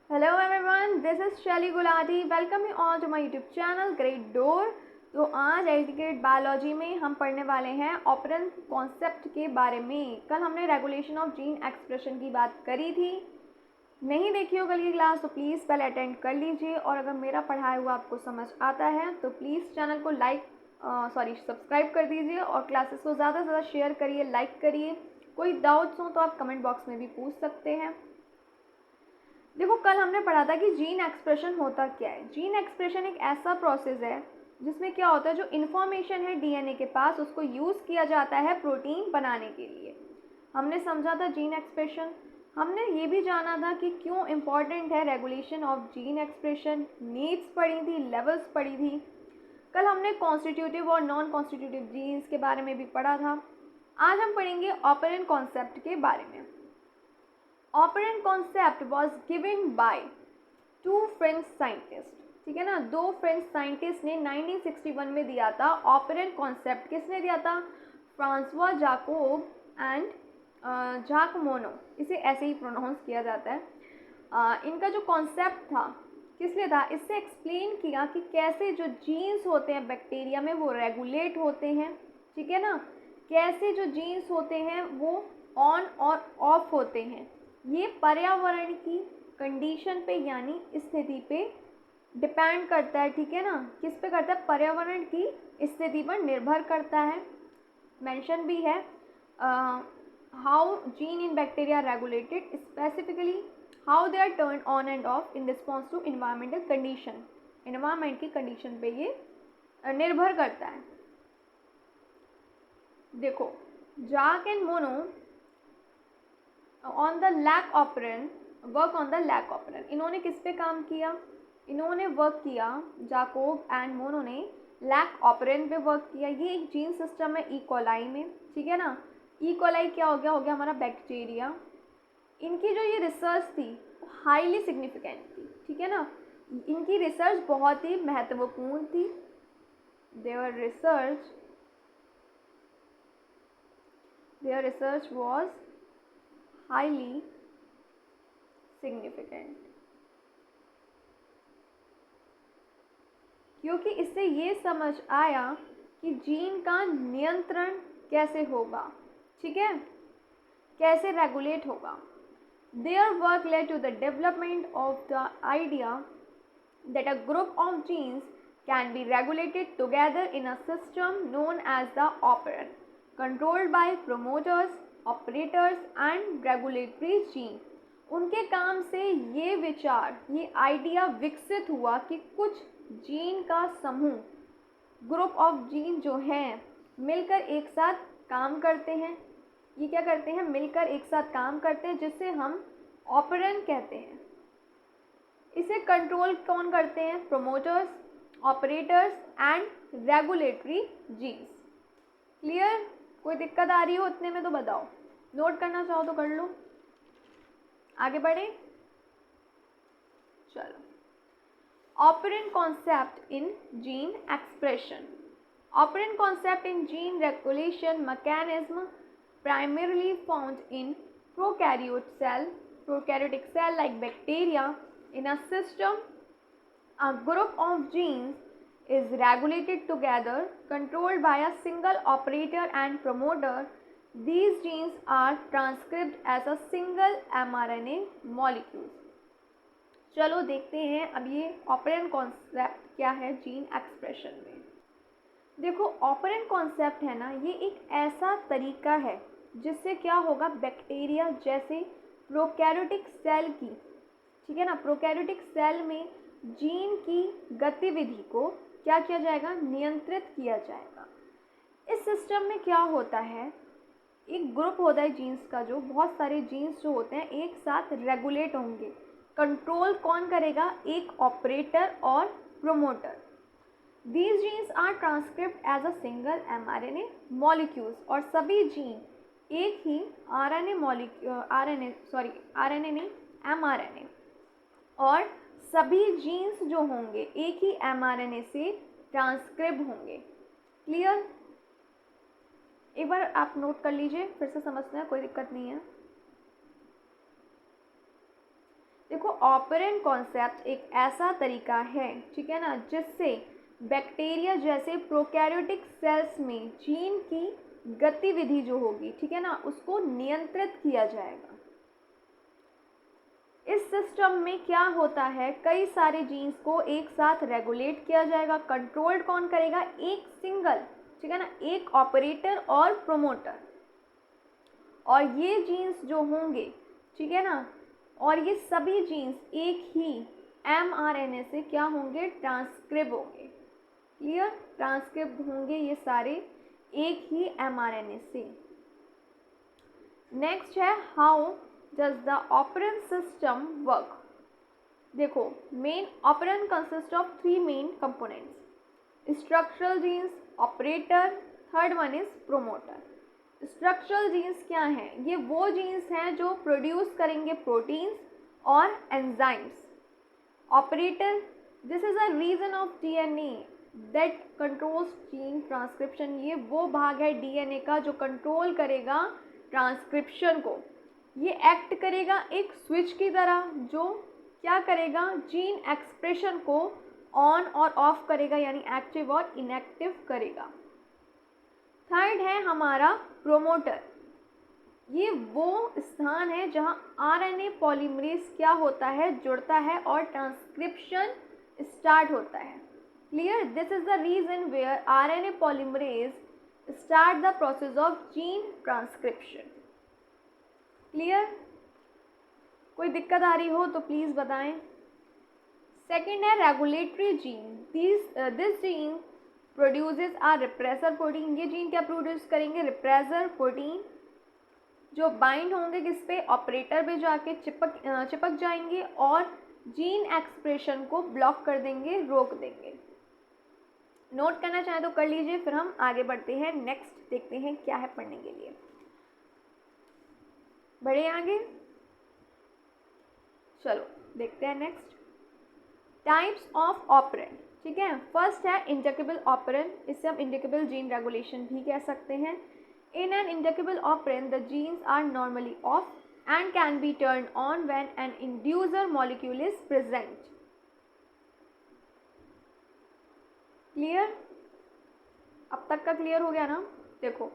Hello everyone, this is Shelly Gulati. Welcome you all to my YouTube channel Grade Door। तो आज 8th grade biology में हम पढ़ने वाले हैं ऑपरेंट कॉन्सेप्ट के बारे में। कल हमने रेगुलेशन ऑफ जीन एक्सप्रेशन की बात करी थी। नहीं देखी हो कल की क्लास तो प्लीज़ पहले अटेंड कर लीजिए, और अगर मेरा पढ़ाया हुआ आपको समझ आता है तो प्लीज़ चैनल को सब्सक्राइब कर दीजिए और क्लासेस को ज़्यादा से ज़्यादा शेयर करिए, लाइक करिए। कोई डाउट्स हो तो आप कमेंट बॉक्स में भी पूछ सकते हैं। देखो, कल हमने पढ़ा था कि जीन एक्सप्रेशन होता क्या है। जीन एक्सप्रेशन एक ऐसा प्रोसेस है जिसमें क्या होता है, जो इन्फॉर्मेशन है डीएनए के पास उसको यूज़ किया जाता है प्रोटीन बनाने के लिए। हमने समझा था जीन एक्सप्रेशन। हमने ये भी जाना था कि क्यों इम्पॉर्टेंट है regulation of gene expression. Needs पढ़ी थी, लेवल्स पढ़ी थी। कल हमने कॉन्स्टिट्यूटिव और नॉन कॉन्स्टिट्यूटिव जीन्स के बारे में भी पढ़ा था। आज हम पढ़ेंगे ऑपरेंट कॉन्सेप्ट के बारे में। Operon concept was given by 2 French scientist. ठीक है ना, 2 फ्रेंच साइंटिस्ट ने 1961 में दिया था ऑपरेंट कॉन्सेप्ट। किसने दिया था? फ्रांसवा जाकोब एंड जाक मोनो, इसे ऐसे ही प्रोनाउंस किया जाता है। इनका जो कॉन्सेप्ट था किस लिए था? इससे एक्सप्लेन किया कि कैसे जो जीन्स होते हैं बैक्टीरिया में वो रेगुलेट होते हैं। ठीक है ना, कैसे जो जीन्स होते हैं वो ऑन और ऑफ होते हैं। ये पर्यावरण की कंडीशन पे यानी स्थिति पे डिपेंड करता है। ठीक है ना, किस पे करता है? पर्यावरण की स्थिति पर निर्भर करता है। मेंशन भी है how gene in bacteria regulated, specifically how they are turn on and off in response to environmental condition. Environment की कंडीशन पे ये निर्भर करता है। देखो, Jacques and Monod on the lac operon, work on the lac operon. इन्होंने किस पे काम किया? इन्होंने वर्क किया, जाकोब एंड मोनो ने लैक ऑपरेन पे वर्क किया। ये एक जीन सिस्टम है ई कोलाई में। ठीक है ना, ई कोलाई क्या हो गया हमारा बैक्टीरिया। इनकी जो ये रिसर्च थी वो हाईली सिग्निफिकेंट थी। ठीक है ना, इनकी रिसर्च बहुत ही महत्वपूर्ण थी। Their research was highly significant, क्योंकि इससे ये समझ आया कि जीन का नियंत्रण कैसे होगा। ठीक है, कैसे रेगुलेट होगा। Their work led to the development of the idea that a group of genes can be regulated together in a system known as the operon, controlled by promoters, operators and regulatory gene. उनके काम से ये विचार, ये idea विकसित हुआ कि कुछ जीन का समूह, ग्रुप ऑफ जीन जो हैं, मिलकर एक साथ काम करते हैं। ये क्या करते हैं? मिलकर एक साथ काम करते हैं, जिससे हम ऑपरेंट कहते हैं। इसे कंट्रोल कौन करते हैं? Promoters, operators and regulatory genes. Clear? कोई दिक्कत आ रही हो इतने में तो बताओ, नोट करना चाहो तो कर लो। आगे बढ़े, चलो। Operon concept in gene expression. Operon concept in gene regulation mechanism primarily found in prokaryotic cell like bacteria. In a system, a group of genes is regulated together, controlled by a single operator and promoter. These genes are transcribed as a single mRNA molecule. चलो देखते हैं अब ये operand concept क्या है gene expression में। देखो, operand concept है ना, ये एक ऐसा तरीका है जिससे क्या होगा, बैक्टीरिया जैसे प्रोकैरियोटिक सेल की, ठीक है ना, प्रोकैरियोटिक सेल में जीन की गतिविधि को क्या किया जाएगा? नियंत्रित किया जाएगा। इस सिस्टम में क्या होता है, एक ग्रुप होता है जीन्स का, जो बहुत सारे जीन्स जो होते हैं एक साथ रेगुलेट होंगे। कंट्रोल कौन करेगा? एक ऑपरेटर और promoter. These genes are transcribed as a single mRNA molecules, और सभी जीन एक ही RNA नहीं mRNA, और सभी जीन्स जो होंगे एक ही mRNA से ट्रांसक्रिब होंगे। क्लियर? एक बार आप नोट कर लीजिए, फिर से समझते हैं, कोई दिक्कत नहीं है। देखो, ऑपरेंट कॉन्सेप्ट एक ऐसा तरीका है, ठीक है ना, जिससे बैक्टीरिया जैसे प्रोकैरियोटिक सेल्स में जीन की गतिविधि जो होगी, ठीक है ना, उसको नियंत्रित किया जाएगा। इस सिस्टम में क्या होता है, कई सारे जीन्स को एक साथ रेगुलेट किया जाएगा। कंट्रोल्ड कौन करेगा? एक सिंगल, ठीक है ना, एक ऑपरेटर और प्रोमोटर। और ये जीन्स जो होंगे, ठीक है ना, और ये सभी जीन्स एक ही mRNA से क्या होंगे? ट्रांसक्रिब होंगे। क्लियर? ट्रांसक्रिब होंगे ये सारे एक ही mRNA से। नेक्स्ट है how does the operon system work. देखो, main operon consist of 3 main components: structural genes, operator, third one is promoter. Structural genes क्या हैं? ये वो जीन्स हैं जो प्रोड्यूस करेंगे प्रोटीन्स और enzymes. Operator, this is a region of DNA that controls gene transcription. ये वो भाग है डीएनए का जो कंट्रोल करेगा ट्रांसक्रिप्शन को। ये एक्ट करेगा एक स्विच की तरह, जो क्या करेगा? जीन एक्सप्रेशन को ऑन और ऑफ करेगा, यानी एक्टिव और इनएक्टिव करेगा। थर्ड है हमारा प्रोमोटर। ये वो स्थान है जहां आरएनए पॉलीमरेज क्या होता है? जुड़ता है और ट्रांसक्रिप्शन स्टार्ट होता है। Clear? This is the region where RNA polymerase start the process of gene transcription. Clear? कोई दिक्कत आ रही हो तो प्लीज़ बताएं। सेकेंड है regulatory gene. This gene produces a repressor protein. ये जीन क्या प्रोड्यूस करेंगे? रिप्रेसर प्रोटीन, जो बाइंड होंगे किस पे? ऑपरेटर पे जाके चिपक जाएंगे और जीन एक्सप्रेशन को ब्लॉक कर देंगे, रोक देंगे। नोट करना चाहें तो कर लीजिए, फिर हम आगे बढ़ते हैं। नेक्स्ट देखते हैं क्या है पढ़ने के लिए। बढ़े आगे, चलो देखते हैं नेक्स्ट। टाइप्स ऑफ ऑपरेंट, ठीक है। फर्स्ट है इंडक्टिबल ऑपरेंट, इसे हम इंडक्टिबल जीन रेगुलेशन भी कह सकते हैं। In an inducible operon the genes are normally off and can be turned on when an inducer molecule is present. Clear? अब तक का क्लियर हो गया ना? देखो,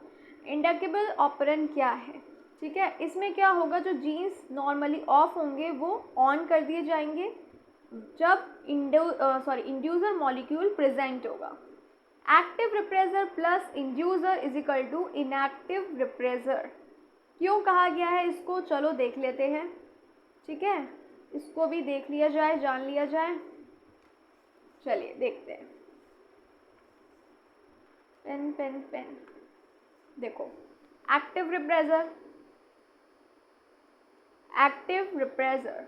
इंडक्टिबल ऑपरेंट क्या है, ठीक है। इसमें क्या होगा? जो जीन्स नॉर्मली ऑफ होंगे वो ऑन कर दिए जाएंगे जब इंड्यूसर मॉलिक्यूल प्रेजेंट होगा। Active repressor plus inducer is equal to inactive repressor. क्यों कहा गया है इसको? चलो देख लेते हैं, ठीक है। इसको भी देख लिया जाए, जान लिया जाए। चलिए देखते हैं। Pen pen pen. देखो, active repressor, active repressor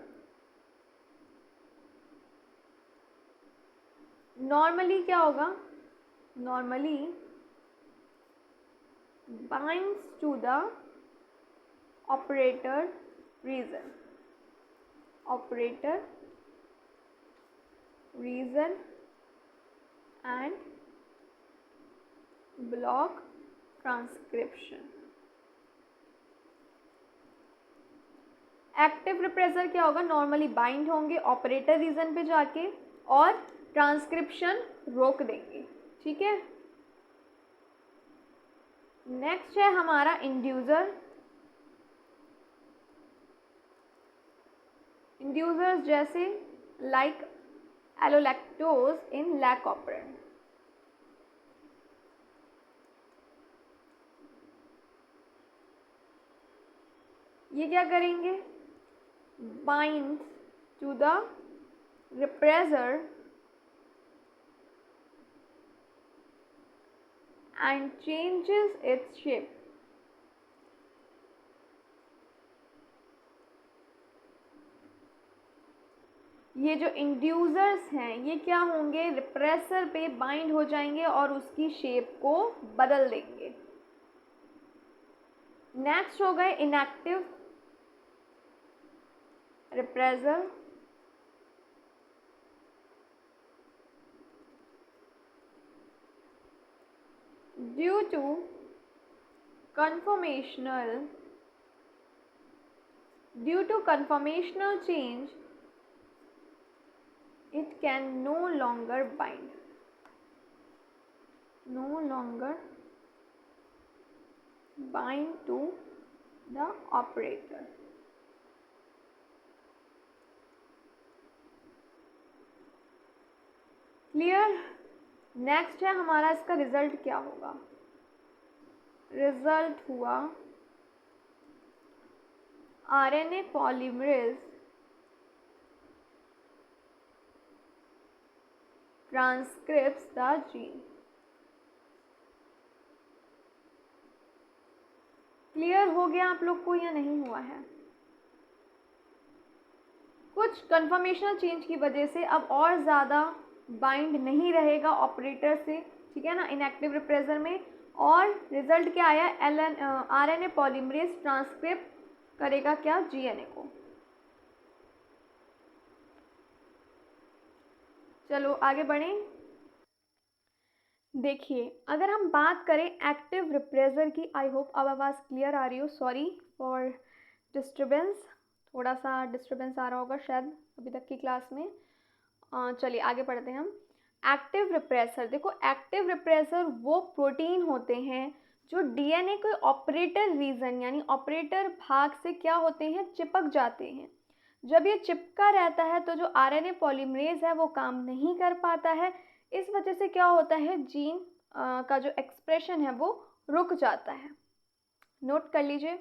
normally क्या होगा? Normally binds to the operator region, operator region and block transcription. Active repressor क्या होगा? नॉर्मली बाइंड होंगे ऑपरेटर रीजन पे जाके और ट्रांसक्रिप्शन रोक देंगे, ठीक है। नेक्स्ट है हमारा इंड्यूसर। इंड्यूसर्स जैसे like allolactose in lac operon. ये क्या करेंगे? Bind to the repressor and changes its shape. ये जो इंड्यूसर्स हैं ये क्या होंगे? रिप्रेसर पे बाइंड हो जाएंगे और उसकी शेप को बदल देंगे। नेक्स्ट हो गए inactive repressor. Due to conformational change it can no longer bind to the operator. Clear. Next है हमारा, इसका रिजल्ट क्या होगा। रिजल्ट हुआ RNA polymerase transcripts the gene. Clear हो गया आप लोग को या नहीं हुआ है। कुछ कन्फर्मेशनल चेंज की वजह से अब और ज़्यादा बाइंड नहीं रहेगा ऑपरेटर से, ठीक है ना, इनएक्टिव रिप्रेजर में। और रिजल्ट क्या आया, RNA पॉलीमरेज ट्रांसक्रिप्ट करेगा क्या, GNA को। चलो आगे बढ़ें। देखिए अगर हम बात करें एक्टिव रिप्रेजर की, आई होप अब आवाज़ क्लियर आ रही हो, सॉरी फॉर डिस्टर्बेंस, थोड़ा सा डिस्टर्बेंस आ रहा होगा शायद अभी तक की क्लास में। चलिए आगे पढ़ते हैं हम। एक्टिव रिप्रेसर, देखो एक्टिव रिप्रेसर वो प्रोटीन होते हैं जो DNA के ऑपरेटर रीजन यानी ऑपरेटर भाग से क्या होते हैं, चिपक जाते हैं। जब ये चिपका रहता है तो जो RNA पॉलीमरेज है वो काम नहीं कर पाता है। इस वजह से क्या होता है, जीन का जो एक्सप्रेशन है वो रुक जाता है। नोट कर लीजिए।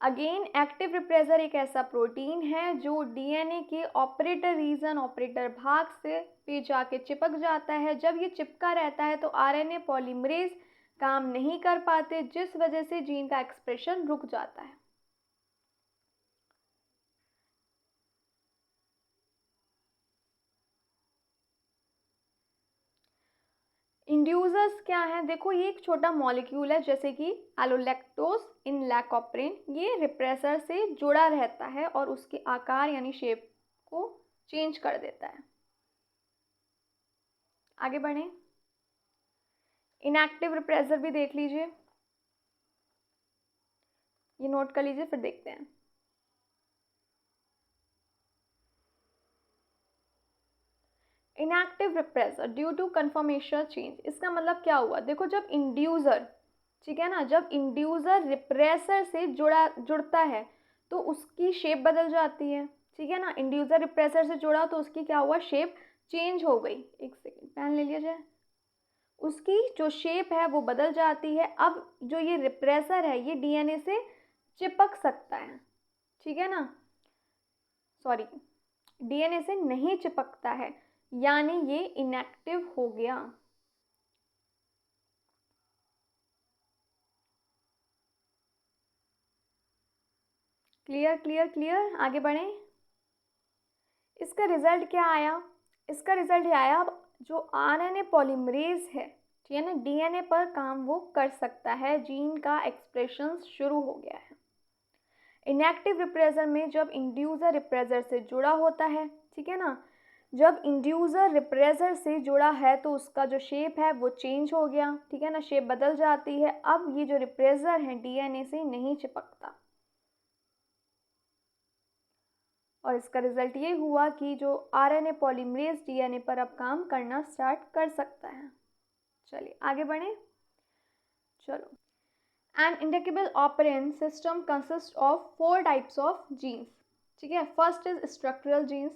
अगेन एक्टिव रिप्रेजर एक ऐसा प्रोटीन है जो DNA के ऑपरेटर रीजन ऑपरेटर भाग से पे जाके चिपक जाता है। जब ये चिपका रहता है तो RNA पॉलीमरेज काम नहीं कर पाते, जिस वजह से जीन का एक्सप्रेशन रुक जाता है। इंड्यूसर्स क्या हैं, देखो ये एक छोटा मॉलिक्यूल है जैसे कि एलोलैक्टोज इन लैकोप्रिन, ये रिप्रेसर से जुड़ा रहता है और उसके आकार यानी शेप को चेंज कर देता है। आगे बढ़ें। इनएक्टिव रिप्रेसर भी देख लीजिए, ये नोट कर लीजिए, फिर देखते हैं। Inactive repressor due to conformation change, इसका मतलब क्या हुआ, देखो जब इंड्यूसर, ठीक है ना, जब इंड्यूसर रिप्रेसर से जुड़ता है तो उसकी शेप बदल जाती है, ठीक है ना। इंड्यूसर रिप्रेसर से जुड़ा तो उसकी क्या हुआ, शेप चेंज हो गई। एक सेकेंड पेन ले लिया जाए। उसकी जो शेप है वो बदल जाती है। अब जो ये रिप्रेसर है ये DNA से चिपक सकता है, ठीक है ना, सॉरी DNA से नहीं चिपकता है, यानी ये इनएक्टिव हो गया। Clear clear clear. आगे बढ़ें। इसका रिजल्ट क्या आया, इसका रिजल्ट ये आया, जो RNA पॉलीमरेज है, ठीक है ना, DNA पर काम वो कर सकता है, जीन का एक्सप्रेशन शुरू हो गया है। इनएक्टिव रिप्रेसर में जब इंड्यूसर रिप्रेसर से जुड़ा होता है, ठीक है ना, जब इंड्यूसर रिप्रेसर से जुड़ा है तो उसका जो शेप है वो चेंज हो गया, ठीक है ना, शेप बदल जाती है। अब ये जो रिप्रेसर है DNA से नहीं चिपकता और इसका रिजल्ट ये हुआ कि जो RNA पॉलीमरेज DNA पर अब काम करना स्टार्ट कर सकता है। चलिए आगे बढ़ें। चलो, an inducible operon system consist of 4 types of genes, ठीक है। First is structural genes,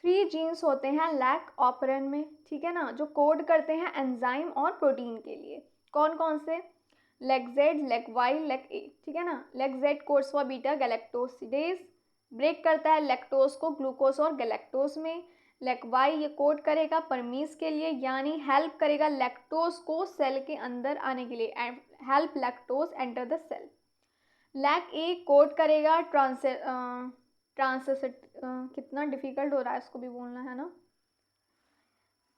3 genes होते हैं लैक ऑपरेंट में, ठीक है ना, जो कोड करते हैं एंजाइम और प्रोटीन के लिए। कौन कौन से, lac Z, lac Y, lac A, ठीक है ना। Lac Z codes for beta galactosidase, break करता है लैक्टोज को ग्लूकोज और गैलेक्टोज में। लेग वाई ये कोड करेगा परमीज के लिए, यानी हेल्प करेगा लैक्टोज को सेल के अंदर आने के लिए, help lactose enter the cell. Lac A code करेगा कितना डिफिकल्ट हो रहा है इसको भी बोलना है ना,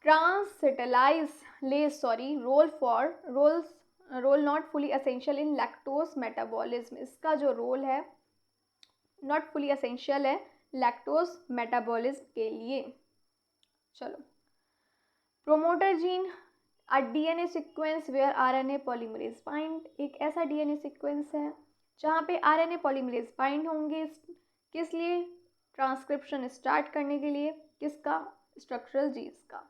transacetylase, sorry, role not fully essential in lactose metabolism, इसका जो रोल है नॉट फुली एसेंशियल है लैक्टोज मेटाबॉलिज्म के लिए। चलो, promoter gene, a DNA sequence where RNA polymerase bind, एक ऐसा DNA सीक्वेंस है जहाँ पे RNA पॉलीमरेज बाइंड होंगे, किस लिए, ट्रांसक्रिप्शन स्टार्ट करने के लिए, किसका? स्ट्रक्चरल जीन्स का।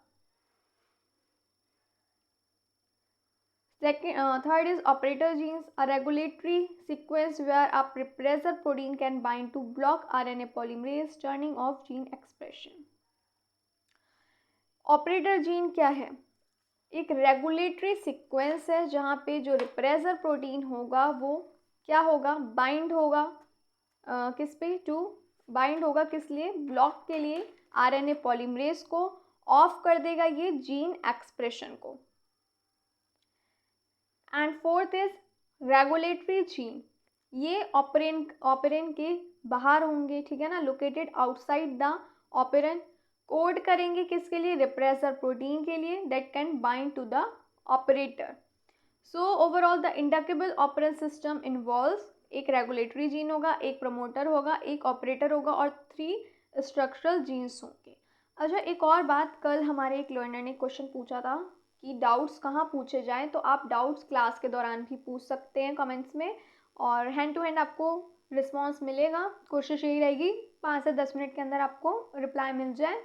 Third is operator genes, a regulatory sequence where a prepressor protein can bind to block RNA polymerase turning off gene expression. Operator gene क्या है? एक रेगुलेटरी सीक्वेंस है जहाँ पे जो रिप्रेसर प्रोटीन होगा वो क्या होगा? बाइंड होगा किस पे? टू बाइंड होगा किस लिए? ब्लॉक के लिए आरएनए पॉलीमरेज को, ऑफ कर देगा ये जीन एक्सप्रेशन को। And fourth is regulatory gene, ये ऑपरेन के बाहर होंगे, ठीक है ना, located outside the operon, code करेंगे किसके लिए? रिप्रेसर प्रोटीन के लिए, that can bind to the operator. So overall the inducible operon system involves, एक रेगुलेटरी जीन होगा, एक प्रमोटर होगा, एक ऑपरेटर होगा और 3 स्ट्रक्चरल जीन्स होंगे। अच्छा, एक और बात, कल हमारे एक लर्नर ने क्वेश्चन पूछा था कि डाउट्स कहाँ पूछे जाएं, तो आप डाउट्स क्लास के दौरान भी पूछ सकते हैं कमेंट्स में, और हैंड टू हैंड आपको रिस्पांस मिलेगा। कोशिश यही रहेगी 5 से 10 मिनट के अंदर आपको रिप्लाई मिल जाए।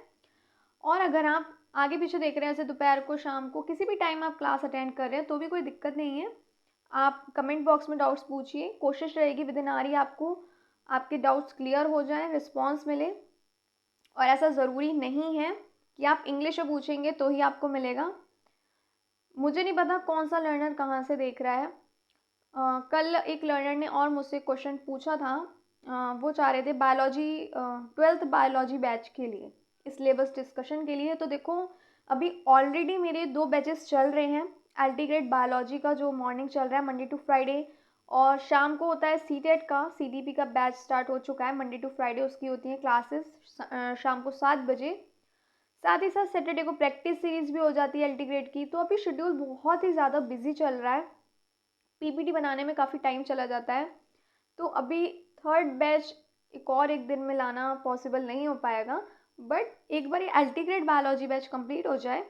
और अगर आप आगे पीछे देख रहे हैं, जैसे दोपहर को, शाम को, किसी भी टाइम आप क्लास अटेंड कर रहे हैं तो भी कोई दिक्कत नहीं है, आप कमेंट बॉक्स में डाउट्स पूछिए। कोशिश रहेगी विद इन आवर आपको आपके डाउट्स क्लियर हो जाएं, रिस्पांस मिले। और ऐसा ज़रूरी नहीं है कि आप इंग्लिश में पूछेंगे तो ही आपको मिलेगा। मुझे नहीं पता कौन सा लर्नर कहाँ से देख रहा है। कल एक लर्नर ने और मुझसे क्वेश्चन पूछा था, वो चाह रहे थे बायोलॉजी 12th बायोलॉजी बैच के लिए, सिलेबस डिस्कशन के लिए। तो देखो, अभी ऑलरेडी मेरे 2 बैचेस चल रहे हैं। एल्टीग्रेड बायोलॉजी का जो मॉर्निंग चल रहा है मंडे टू फ्राइडे, और शाम को होता है सीटेट का, सीडीपी का बैच स्टार्ट हो चुका है मंडे टू फ्राइडे, उसकी होती हैं क्लासेस शाम को 7 बजे। साथ ही साथ सैटरडे को प्रैक्टिस सीरीज़ भी हो जाती है एल्टीग्रेड की। तो अभी शेड्यूल बहुत ही ज़्यादा बिजी चल रहा है, पीपीटी बनाने में काफ़ी टाइम चला जाता है। तो अभी 3rd बैच एक दिन में लाना पॉसिबल नहीं हो पाएगा, बट एक बार ये एल्टीग्रेड बायोलॉजी बैच कंप्लीट हो जाए,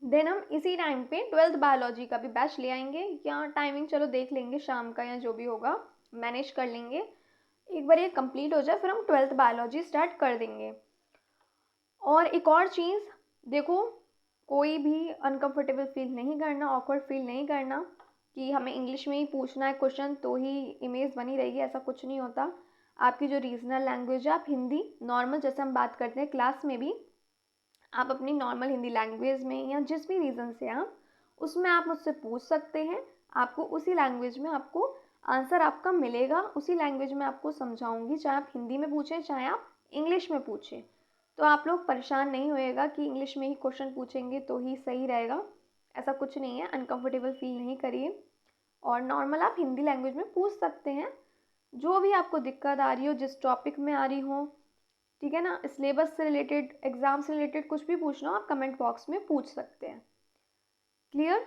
देन हम इसी टाइम पे 12th बायोलॉजी का भी बैच ले आएंगे, या टाइमिंग चलो देख लेंगे शाम का, या जो भी होगा मैनेज कर लेंगे। एक बार ये कंप्लीट हो जाए फिर हम 12th बायोलॉजी स्टार्ट कर देंगे। और एक और चीज़ देखो, कोई भी अनकंफर्टेबल फील नहीं करना, ऑकवर्ड फील नहीं करना कि हमें इंग्लिश में ही पूछना है क्वेश्चन तो ही इमेज बनी रहेगी, ऐसा कुछ नहीं होता। आपकी जो रीजनल लैंग्वेज है, आप हिंदी नॉर्मल जैसे हम बात करते हैं क्लास में भी, आप अपनी नॉर्मल हिंदी लैंग्वेज में या जिस भी रीज़न से आप, उसमें आप मुझसे पूछ सकते हैं। आपको उसी लैंग्वेज में आपको आंसर आपका मिलेगा, उसी लैंग्वेज में आपको समझाऊंगी, चाहे आप हिंदी में पूछें चाहे आप इंग्लिश में पूछें। तो आप लोग परेशान नहीं होएगा कि इंग्लिश में ही क्वेश्चन पूछेंगे तो ही सही रहेगा, ऐसा कुछ नहीं है। अनकंफर्टेबल फील नहीं करिए, और नॉर्मल आप हिंदी लैंग्वेज में पूछ सकते हैं, जो भी आपको दिक्कत आ रही हो, जिस टॉपिक में आ रही हो, ठीक है ना। सिलेबस से रिलेटेड, एग्ज़ाम से रिलेटेड कुछ भी पूछना हो आप कमेंट बॉक्स में पूछ सकते हैं। क्लियर?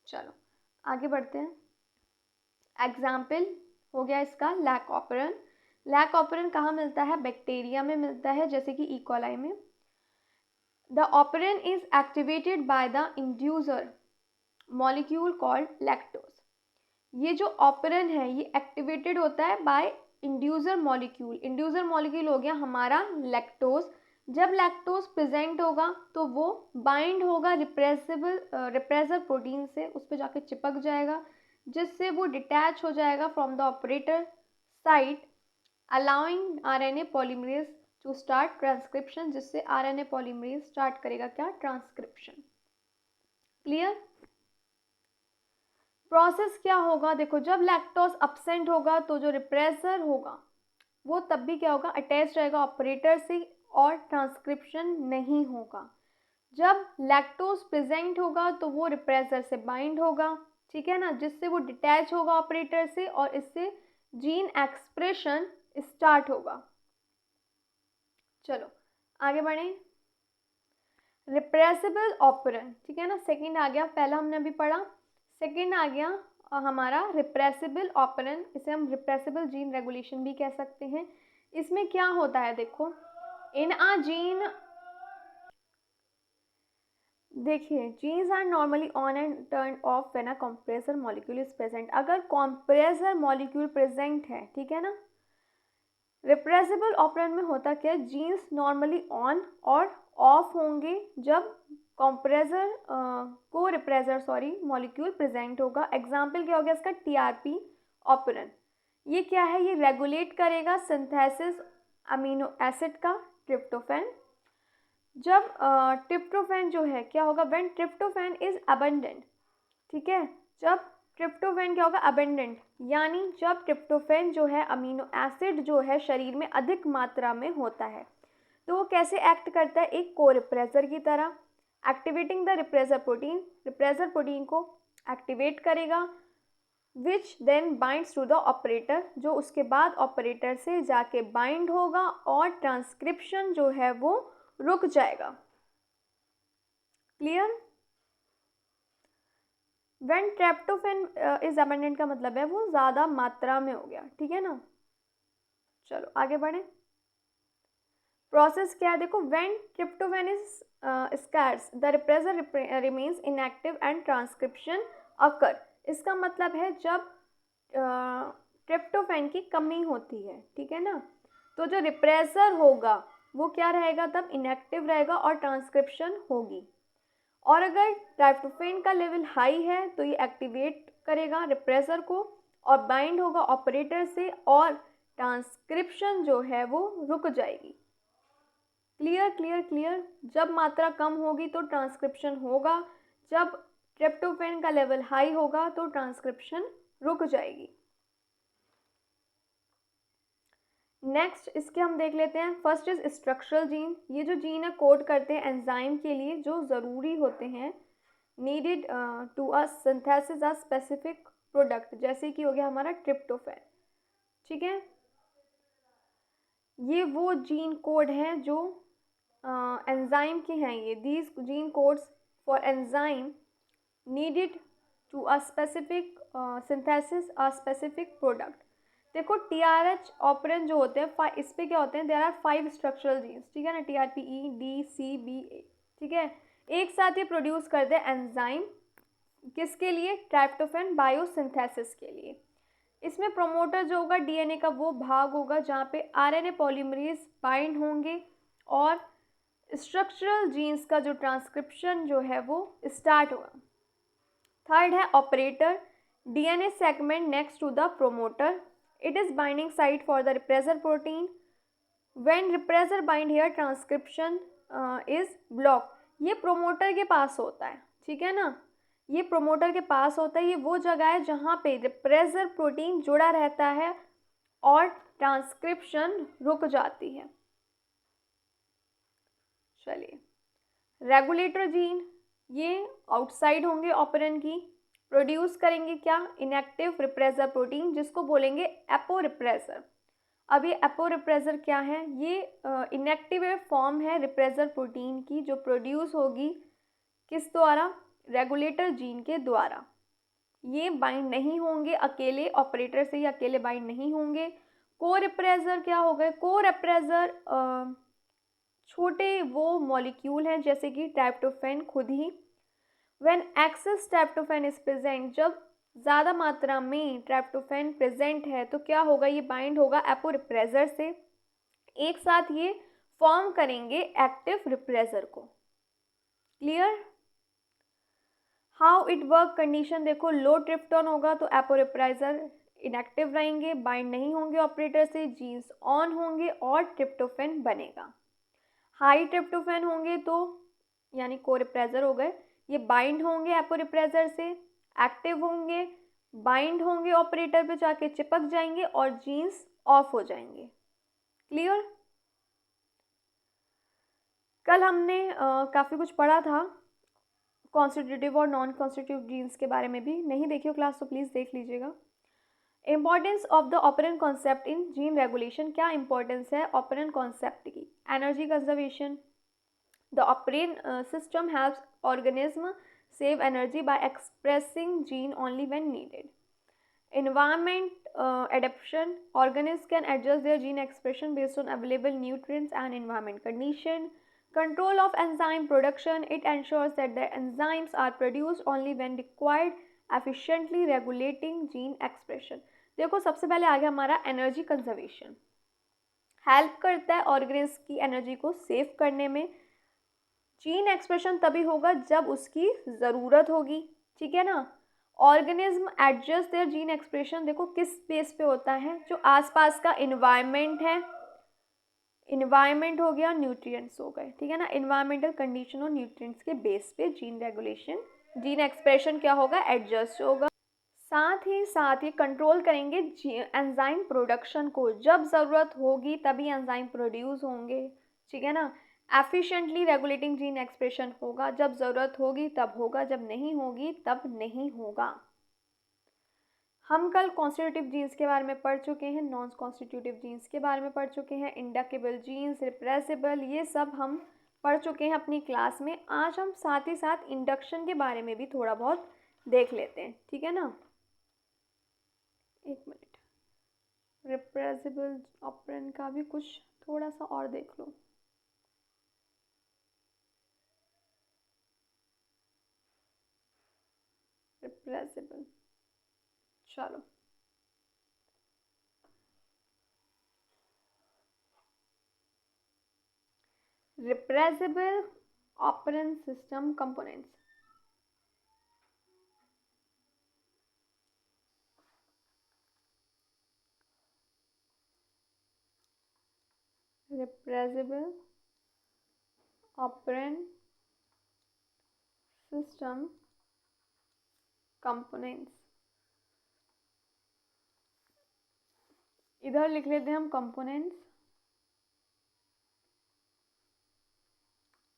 चलो आगे बढ़ते हैं। एग्जाम्पल हो गया इसका लैक ऑपरन। लैक ऑपरन कहाँ मिलता है? बैक्टीरिया में मिलता है, जैसे कि इकोलाई में। The operon is activated by the inducer molecule called lactose. ये जो ऑपरन है ये एक्टिवेटेड होता है by inducer molecule. Inducer molecule हो गया हमारा लैक्टोज। जब लैक्टोज प्रेजेंट होगा तो वो बाइंड होगा रिप्रेसर प्रोटीन से, उस पर जाके चिपक जाएगा, जिससे वो डिटैच हो जाएगा from the operator site, allowing RNA polymerase to start transcription, जिससे आरएनए पॉलीमरेज स्टार्ट करेगा क्या? ट्रांसक्रिप्शन। क्लियर? प्रोसेस क्या होगा? देखो, जब लैक्टोज अब्सेंट होगा तो जो रिप्रेसर होगा वो तब भी क्या होगा? अटैच रहेगा ऑपरेटर से, और ट्रांसक्रिप्शन नहीं होगा। जब लैक्टोज प्रेजेंट होगा तो वो रिप्रेसर से बाइंड होगा, ठीक है ना, जिससे वो डिटैच होगा ऑपरेटर से, और इससे जीन एक्सप्रेशन स्टार्ट होगा। चलो आगे बढ़ें। रिप्रेसिबल ऑपरेंट, ठीक है ना, सेकंड आ गया, पहला हमने अभी पढ़ा, सेकंड आ गया हमारा रिप्रेसिबल ऑपरेंट। इसे हम रिप्रेसिबल जीन रेगुलेशन भी कह सकते हैं। इसमें क्या होता है? देखो, इन अ जीन, देखिए, genes are normally on and turn off when a compressor molecule is present. अगर कंप्रेसर मॉलिक्यूल प्रेजेंट है, ठीक है ना, रिप्रेसिबल ऑपरेंड में होता क्या है, जीन्स नॉर्मली ऑन और ऑफ होंगे जब को रिप्रेसर मॉलिक्यूल प्रेजेंट होगा। एग्जाम्पल क्या हो गया इसका, टीआरपी ऑपरेंड। ये क्या है, ये रेगुलेट करेगा सिंथेसिस अमीनो एसिड का, ट्रिप्टोफैन। जब ट्रिप्टोफैन जो है क्या होगा, व्हेन ट्रिप्टोफैन इज अबंडेंट, ठीक है, जब ट्रिप्टोफैन क्या होगा, अबंडेंट, यानी जब ट्रिप्टोफैन जो है अमीनो एसिड जो है शरीर में अधिक मात्रा में होता है, तो वो कैसे एक्ट करता है, एक को रिप्रेसर की तरह, एक्टिवेटिंग द रिप्रेसर प्रोटीन को एक्टिवेट करेगा, which then binds to the operator, जो उसके बाद ऑपरेटर से जाके बाइंड होगा और ट्रांसक्रिप्शन जो है वो रुक जाएगा। Clear. When tryptophan is abundant का मतलब है वो ज़्यादा मात्रा में हो गया, ठीक है ना। चलो आगे बढ़ें। प्रोसेस क्या है देखो, when tryptophan is scarce the repressor remains inactive and transcription occur. इसका मतलब है जब ट्रिप्टोफैन की कमी होती है, ठीक है ना, तो जो रिप्रेसर होगा वो क्या रहेगा, तब इनएक्टिव रहेगा और ट्रांसक्रिप्शन होगी। और अगर ट्रिप्टोफैन का लेवल हाई है तो ये एक्टिवेट करेगा रिप्रेसर को और बाइंड होगा ऑपरेटर से और ट्रांसक्रिप्शन जो है वो रुक जाएगी। Clear clear clear. जब मात्रा कम होगी तो ट्रांसक्रिप्शन होगा, जब ट्रिप्टोफैन का लेवल हाई होगा तो ट्रांसक्रिप्शन रुक जाएगी। नेक्स्ट इसके हम देख लेते हैं। First is structural gene. ये जो जीन है कोड करते हैं एंजाइम के लिए जो ज़रूरी होते हैं, needed to a synthesis a specific product, जैसे कि हो गया हमारा ट्रिप्टोफैन, ठीक है। ये वो जीन कोड हैं जो एंजाइम के हैं। ये these gene codes for enzyme needed to a specific synthesis a specific product. देखो टीआरएच ऑपरेंड जो होते हैं, इस पे क्या होते हैं, देयर आर 5 स्ट्रक्चरल जीन्स, ठीक है ना, टीआरपीई डी सी बी ए, ठीक है। एक साथ ये प्रोड्यूस करते हैं एंजाइम, किसके लिए, ट्रिप्टोफैन बायोसिंथेसिस के लिए। इसमें प्रोमोटर जो होगा डीएनए का वो भाग होगा जहाँ पे आरएनए पॉलीमरेज बाइंड होंगे और स्ट्रक्चरल जीन्स का जो ट्रांसक्रिप्शन जो है वो स्टार्ट होगा। थर्ड है operator, DNA segment next to the promoter, it is binding site for the repressor protein, when repressor bind here transcription is block. ये प्रोमोटर के पास होता है, ठीक है ना, ये प्रोमोटर के पास होता है। ये वो जगह है जहाँ पे रिप्रेसर प्रोटीन जुड़ा रहता है और ट्रांसक्रिप्शन रुक जाती है। चलिए, रेगुलेटर जीन, ये आउटसाइड होंगे ऑपरेंड की, प्रोड्यूस करेंगे क्या, इनएक्टिव रिप्रेसर प्रोटीन, जिसको बोलेंगे एपो रिप्रेसर। अब ये एपो रिप्रेसर क्या है, ये इनएक्टिव फॉर्म है रिप्रेसर प्रोटीन की जो प्रोड्यूस होगी किस द्वारा, रेगुलेटर जीन के द्वारा। ये बाइंड नहीं होंगे अकेले, ऑपरेटर से ही अकेले बाइंड नहीं होंगे। को रिप्रेसर क्या हो गए, को रिप्रेसर छोटे वो मॉलिक्यूल हैं जैसे कि ट्रिप्टोफैन खुद ही। When excess tryptophan is present, जब ज़्यादा मात्रा में ट्रिप्टोफैन प्रेजेंट है तो क्या होगा, ये बाइंड होगा एपो रिप्रेसर से, एक साथ ये फॉर्म करेंगे एक्टिव रिप्रेसर को। Clear. How it work condition देखो, लो ट्रिप्टोन होगा तो एपो रिप्रेसर इनएक्टिव रहेंगे, बाइंड नहीं होंगे ऑपरेटर से, जीन्स ऑन होंगे और ट्रिप्टोफैन बनेगा। हाई ट्रिप्टोफैन होंगे तो यानी को रिप्रेसर हो गए, ये बाइंड होंगे एपो रिप्रेसर से, एक्टिव होंगे, बाइंड होंगे ऑपरेटर पे जाके चिपक जाएंगे और जीन्स ऑफ हो जाएंगे। क्लियर। कल हमने काफ़ी कुछ पढ़ा था कॉन्स्टिट्यूटिव और नॉन कॉन्स्टिट्यूटिव जीन्स के बारे में भी, नहीं देखियो क्लास तो प्लीज़ देख लीजिएगा। Importance of the operon concept in gene regulation, क्या इंपॉर्टेंस है ऑपरेंट कॉन्सेप्ट की, energy conservation, the operant system helps organism save energy by expressing gene only when needed. Environment adaptation, organisms can adjust their gene expression based on available nutrients and environment condition. Control of enzyme production, it ensures that the enzymes are produced only when required, efficiently regulating gene expression. देखो सबसे पहले आ गया हमारा energy conservation. Help करता है organism की energy को save करने में। जीन एक्सप्रेशन तभी होगा जब उसकी ज़रूरत होगी, ठीक है ना। Organism adjust there gene expression, देखो किस बेस पे होता है, जो आसपास का इन्वायरमेंट है, इन्वायरमेंट हो गया, न्यूट्रिएंट्स हो गए, ठीक है ना। इन्वायरमेंटल कंडीशन और न्यूट्रिएंट्स के बेस पे जीन रेगुलेशन, जीन एक्सप्रेशन क्या होगा, एडजस्ट होगा। साथ ही कंट्रोल करेंगे एंजाइम प्रोडक्शन को, जब ज़रूरत होगी तभी एंजाइम प्रोड्यूस होंगे, ठीक है ना। एफिशिएंटली रेगुलेटिंग जीन एक्सप्रेशन होगा, जब ज़रूरत होगी तब होगा, जब नहीं होगी तब नहीं होगा। हम कल कॉन्स्टिट्यूटिव जीन्स के बारे में पढ़ चुके हैं, नॉन कॉन्स्टिट्यूटिव जीन्स के बारे में पढ़ चुके हैं, इंडक्टिबल जीन्स, रिप्रेसिबल, ये सब हम पढ़ चुके हैं अपनी क्लास में। आज हम साथ ही साथ इंडक्शन के बारे में भी थोड़ा बहुत देख लेते हैं, ठीक है ना। एक मिनट, रिप्रेसिबल ऑपरेंट का भी कुछ थोड़ा सा और देख लो। रिप्रेसिबल, चलो repressible operon system components. Repressible operon system components, इधर लिख लेते हैं हम कंपोनेंट्स,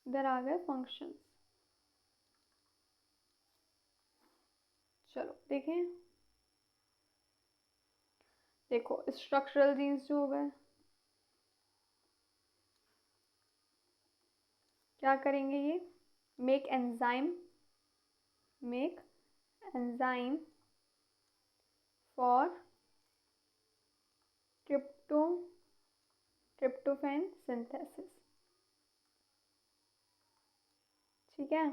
इधर आ गए फंक्शंस। चलो देखें, देखो स्ट्रक्चरल जीन्स जो हो गए, क्या करेंगे ये, make enzyme for tryptophan synthesis, ठीक है।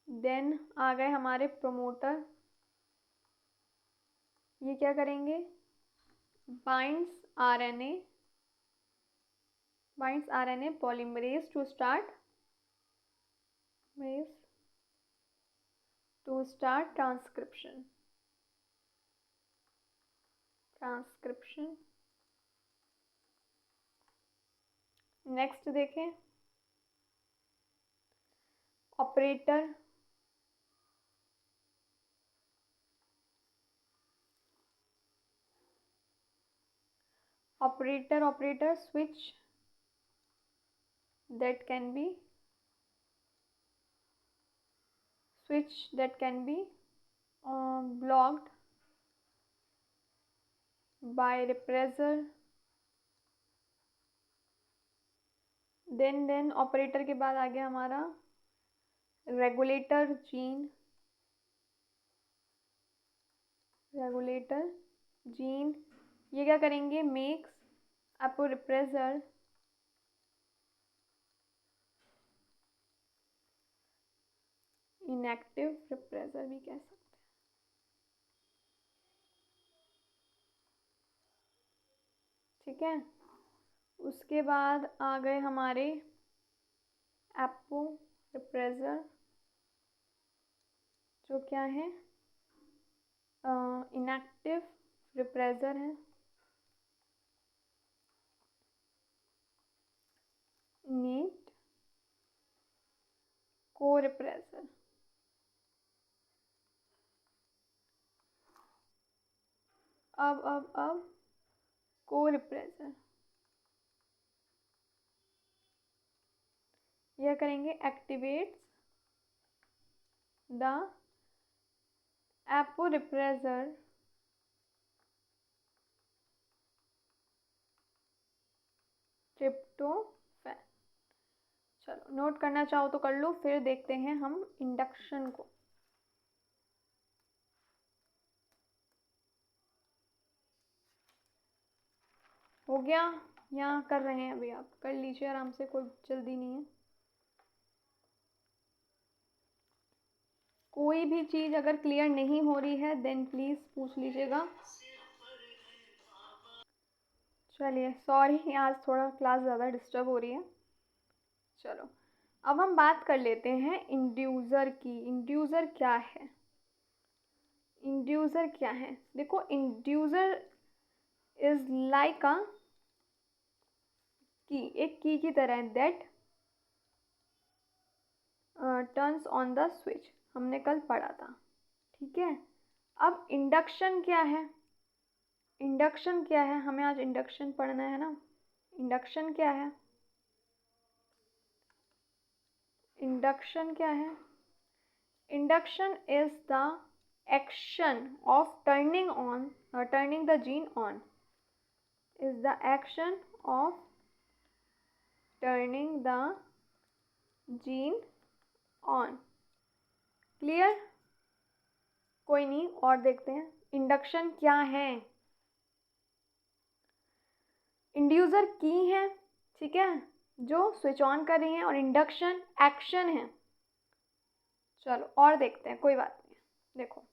देन आ गए हमारे प्रोमोटर, ये क्या करेंगे, binds RNA polymerase to start transcription. Next देखें, operator, switch that can be blocked by repressor। Then operator के बाद आ गया हमारा रेगुलेटर जीन, ये क्या करेंगे, मेक्स अpo रिप्रेसर इनएक्टिव रिप्रेसर भी कह सकते हैं, ठीक है। उसके बाद आ गए हमारे एपो रिप्रेसर, जो क्या है, इनएक्टिव रिप्रेसर है। नीट को रिप्रेसर, अब को रिप्रेसर, यह करेंगे activates the apo repressor tryptophan. चलो नोट करना चाहो तो कर लो, फिर देखते हैं हम इंडक्शन को। हो गया, यहाँ कर रहे हैं अभी, आप कर लीजिए आराम से, कोई जल्दी नहीं है। कोई भी चीज़ अगर क्लियर नहीं हो रही है देन प्लीज़ पूछ लीजिएगा। चलिए सॉरी, आज थोड़ा क्लास ज़्यादा डिस्टर्ब हो रही है। चलो अब हम बात कर लेते हैं इंड्यूसर की। इंड्यूसर क्या है? इंड्यूसर क्या है? देखो, इंड्यूसर इज लाइक अ की, एक की तरह है, that turns on the switch. हमने कल पढ़ा था, ठीक है। अब इंडक्शन क्या है? इंडक्शन क्या है? हमें आज इंडक्शन पढ़ना है ना। इंडक्शन क्या है? इंडक्शन क्या है? Induction is the action of turning the gene on. Is the action of turning the gene on. Clear? कोई नहीं, और देखते हैं इंडक्शन क्या है। इंड्यूसर की है, ठीक है, जो स्विच ऑन कर रही है, और इंडक्शन एक्शन है। चलो और देखते हैं, कोई बात नहीं। देखो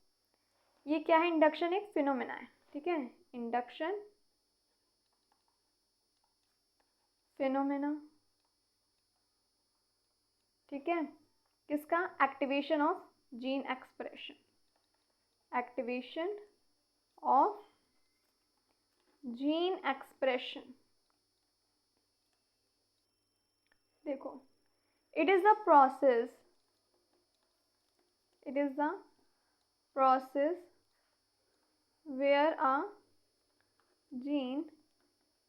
ये क्या है? इंडक्शन एक फिनोमेना है, ठीक है। इंडक्शन फिनोमेना, ठीक है। किसका? Activation of gene expression. Activation of gene expression. देखो, it is the process, it is the process where a gene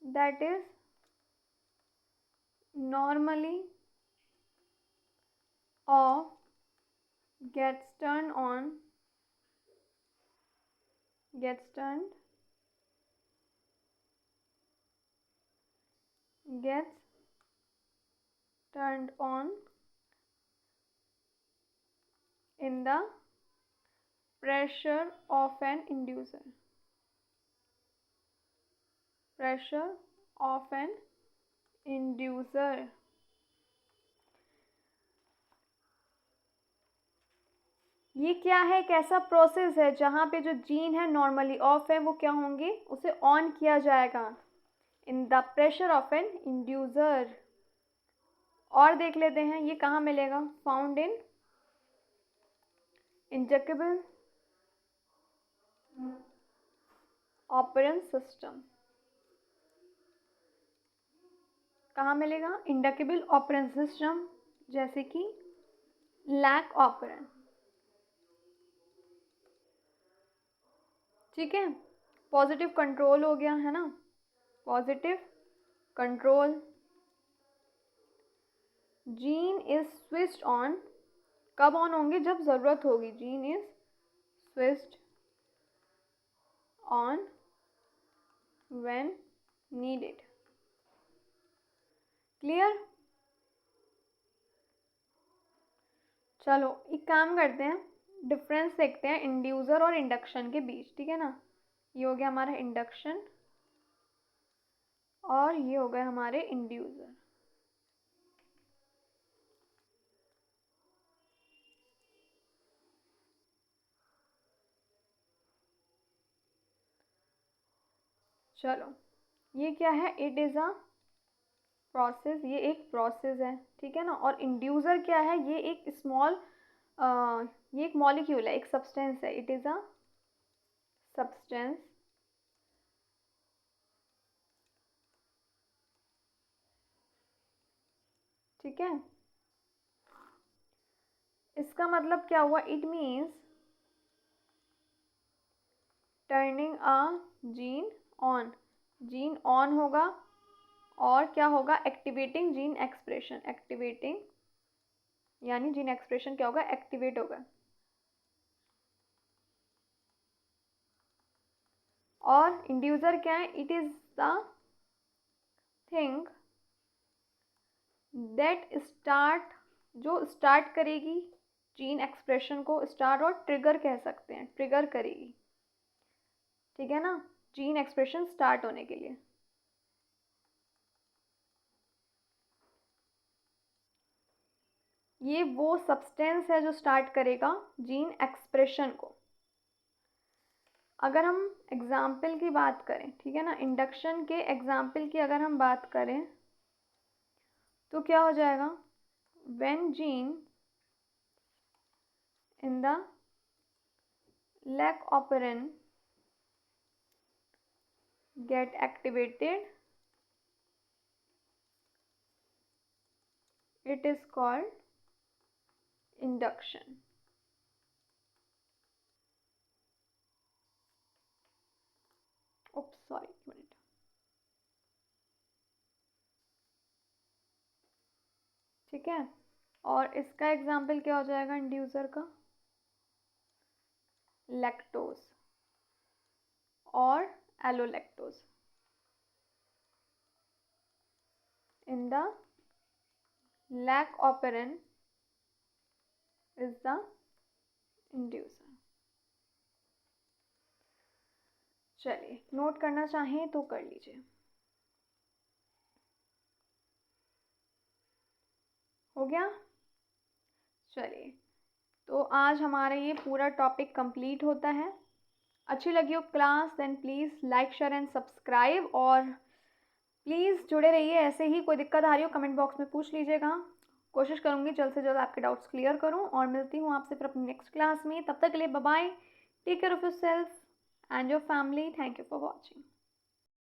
that is normally off gets turned on, gets turned on in the pressure of an inducer. Pressure of an inducer. ये क्या है? कैसा process है जहाँ पे जो gene है normally of है, वो क्या होंगे? उसे ऑन किया जाएगा in the presence of an inducer. और देख लेते हैं ये कहाँ मिलेगा। Found in inducible operon system. कहाँ मिलेगा? इंडक्टिबल ऑपरेंट सिस्टम, जैसे कि लैक ऑपरेंट, ठीक है। पॉजिटिव कंट्रोल हो गया है ना, positive control. Gene is switched on, कब ऑन होंगे? जब ज़रूरत होगी। Gene is switched on when needed. Clear? चलो एक काम करते हैं, डिफरेंस देखते हैं इंड्यूसर और इंडक्शन के बीच, ठीक है ना। ये हो गया हमारा इंडक्शन और ये हो गए हमारे इंड्यूसर। चलो ये क्या है? इट इज़ अ प्रोसेस, ये एक प्रोसेस है, ठीक है ना। और इंड्यूसर क्या है? ये एक स्मॉल ये एक मॉलिक्यूल है, एक सब्सटेंस है। इट इज़ अ सब्सटेंस, ठीक है। इसका मतलब क्या हुआ? It means turning a gene on. Gene on होगा और क्या होगा? Activating gene expression. एक्टिवेटिंग यानी जीन एक्सप्रेशन क्या होगा? एक्टिवेट होगा। और इंड्यूसर क्या है? It is the thing that start, जो स्टार्ट करेगी जीन एक्सप्रेशन को। स्टार्ट और ट्रिगर कह सकते हैं, ट्रिगर करेगी, ठीक है ना, जीन एक्सप्रेशन स्टार्ट होने के लिए। ये वो सब्सटेंस है जो स्टार्ट करेगा जीन एक्सप्रेशन को। अगर हम एग्ज़ाम्पल की बात करें, ठीक है ना, इंडक्शन के एग्ज़ाम्पल की अगर हम बात करें तो क्या हो जाएगा, when gene in the lack operand get activated, it is called induction. Oops, sorry, एक मिनट। ठीक है, और इसका एग्जाम्पल क्या हो जाएगा इंड्यूसर का, लैक्टोज और एलोलैक्टोज in the lac operant is the inducer। चलिए, नोट करना चाहें तो कर लीजिए। हो गया? चलिए, तो आज हमारा ये पूरा टॉपिक कंप्लीट होता है। अच्छी लगी हो class, then please like share and subscribe, और प्लीज़ जुड़े रहिए ऐसे ही। कोई दिक्कत आ रही हो कमेंट बॉक्स में पूछ लीजिएगा, कोशिश करूँगी जल्द से जल्द आपके डाउट्स क्लियर करूँ। और मिलती हूँ आपसे फिर अपनी नेक्स्ट क्लास में, तब तक के लिए bye bye, take care of yourself and your family. Thank you for watching.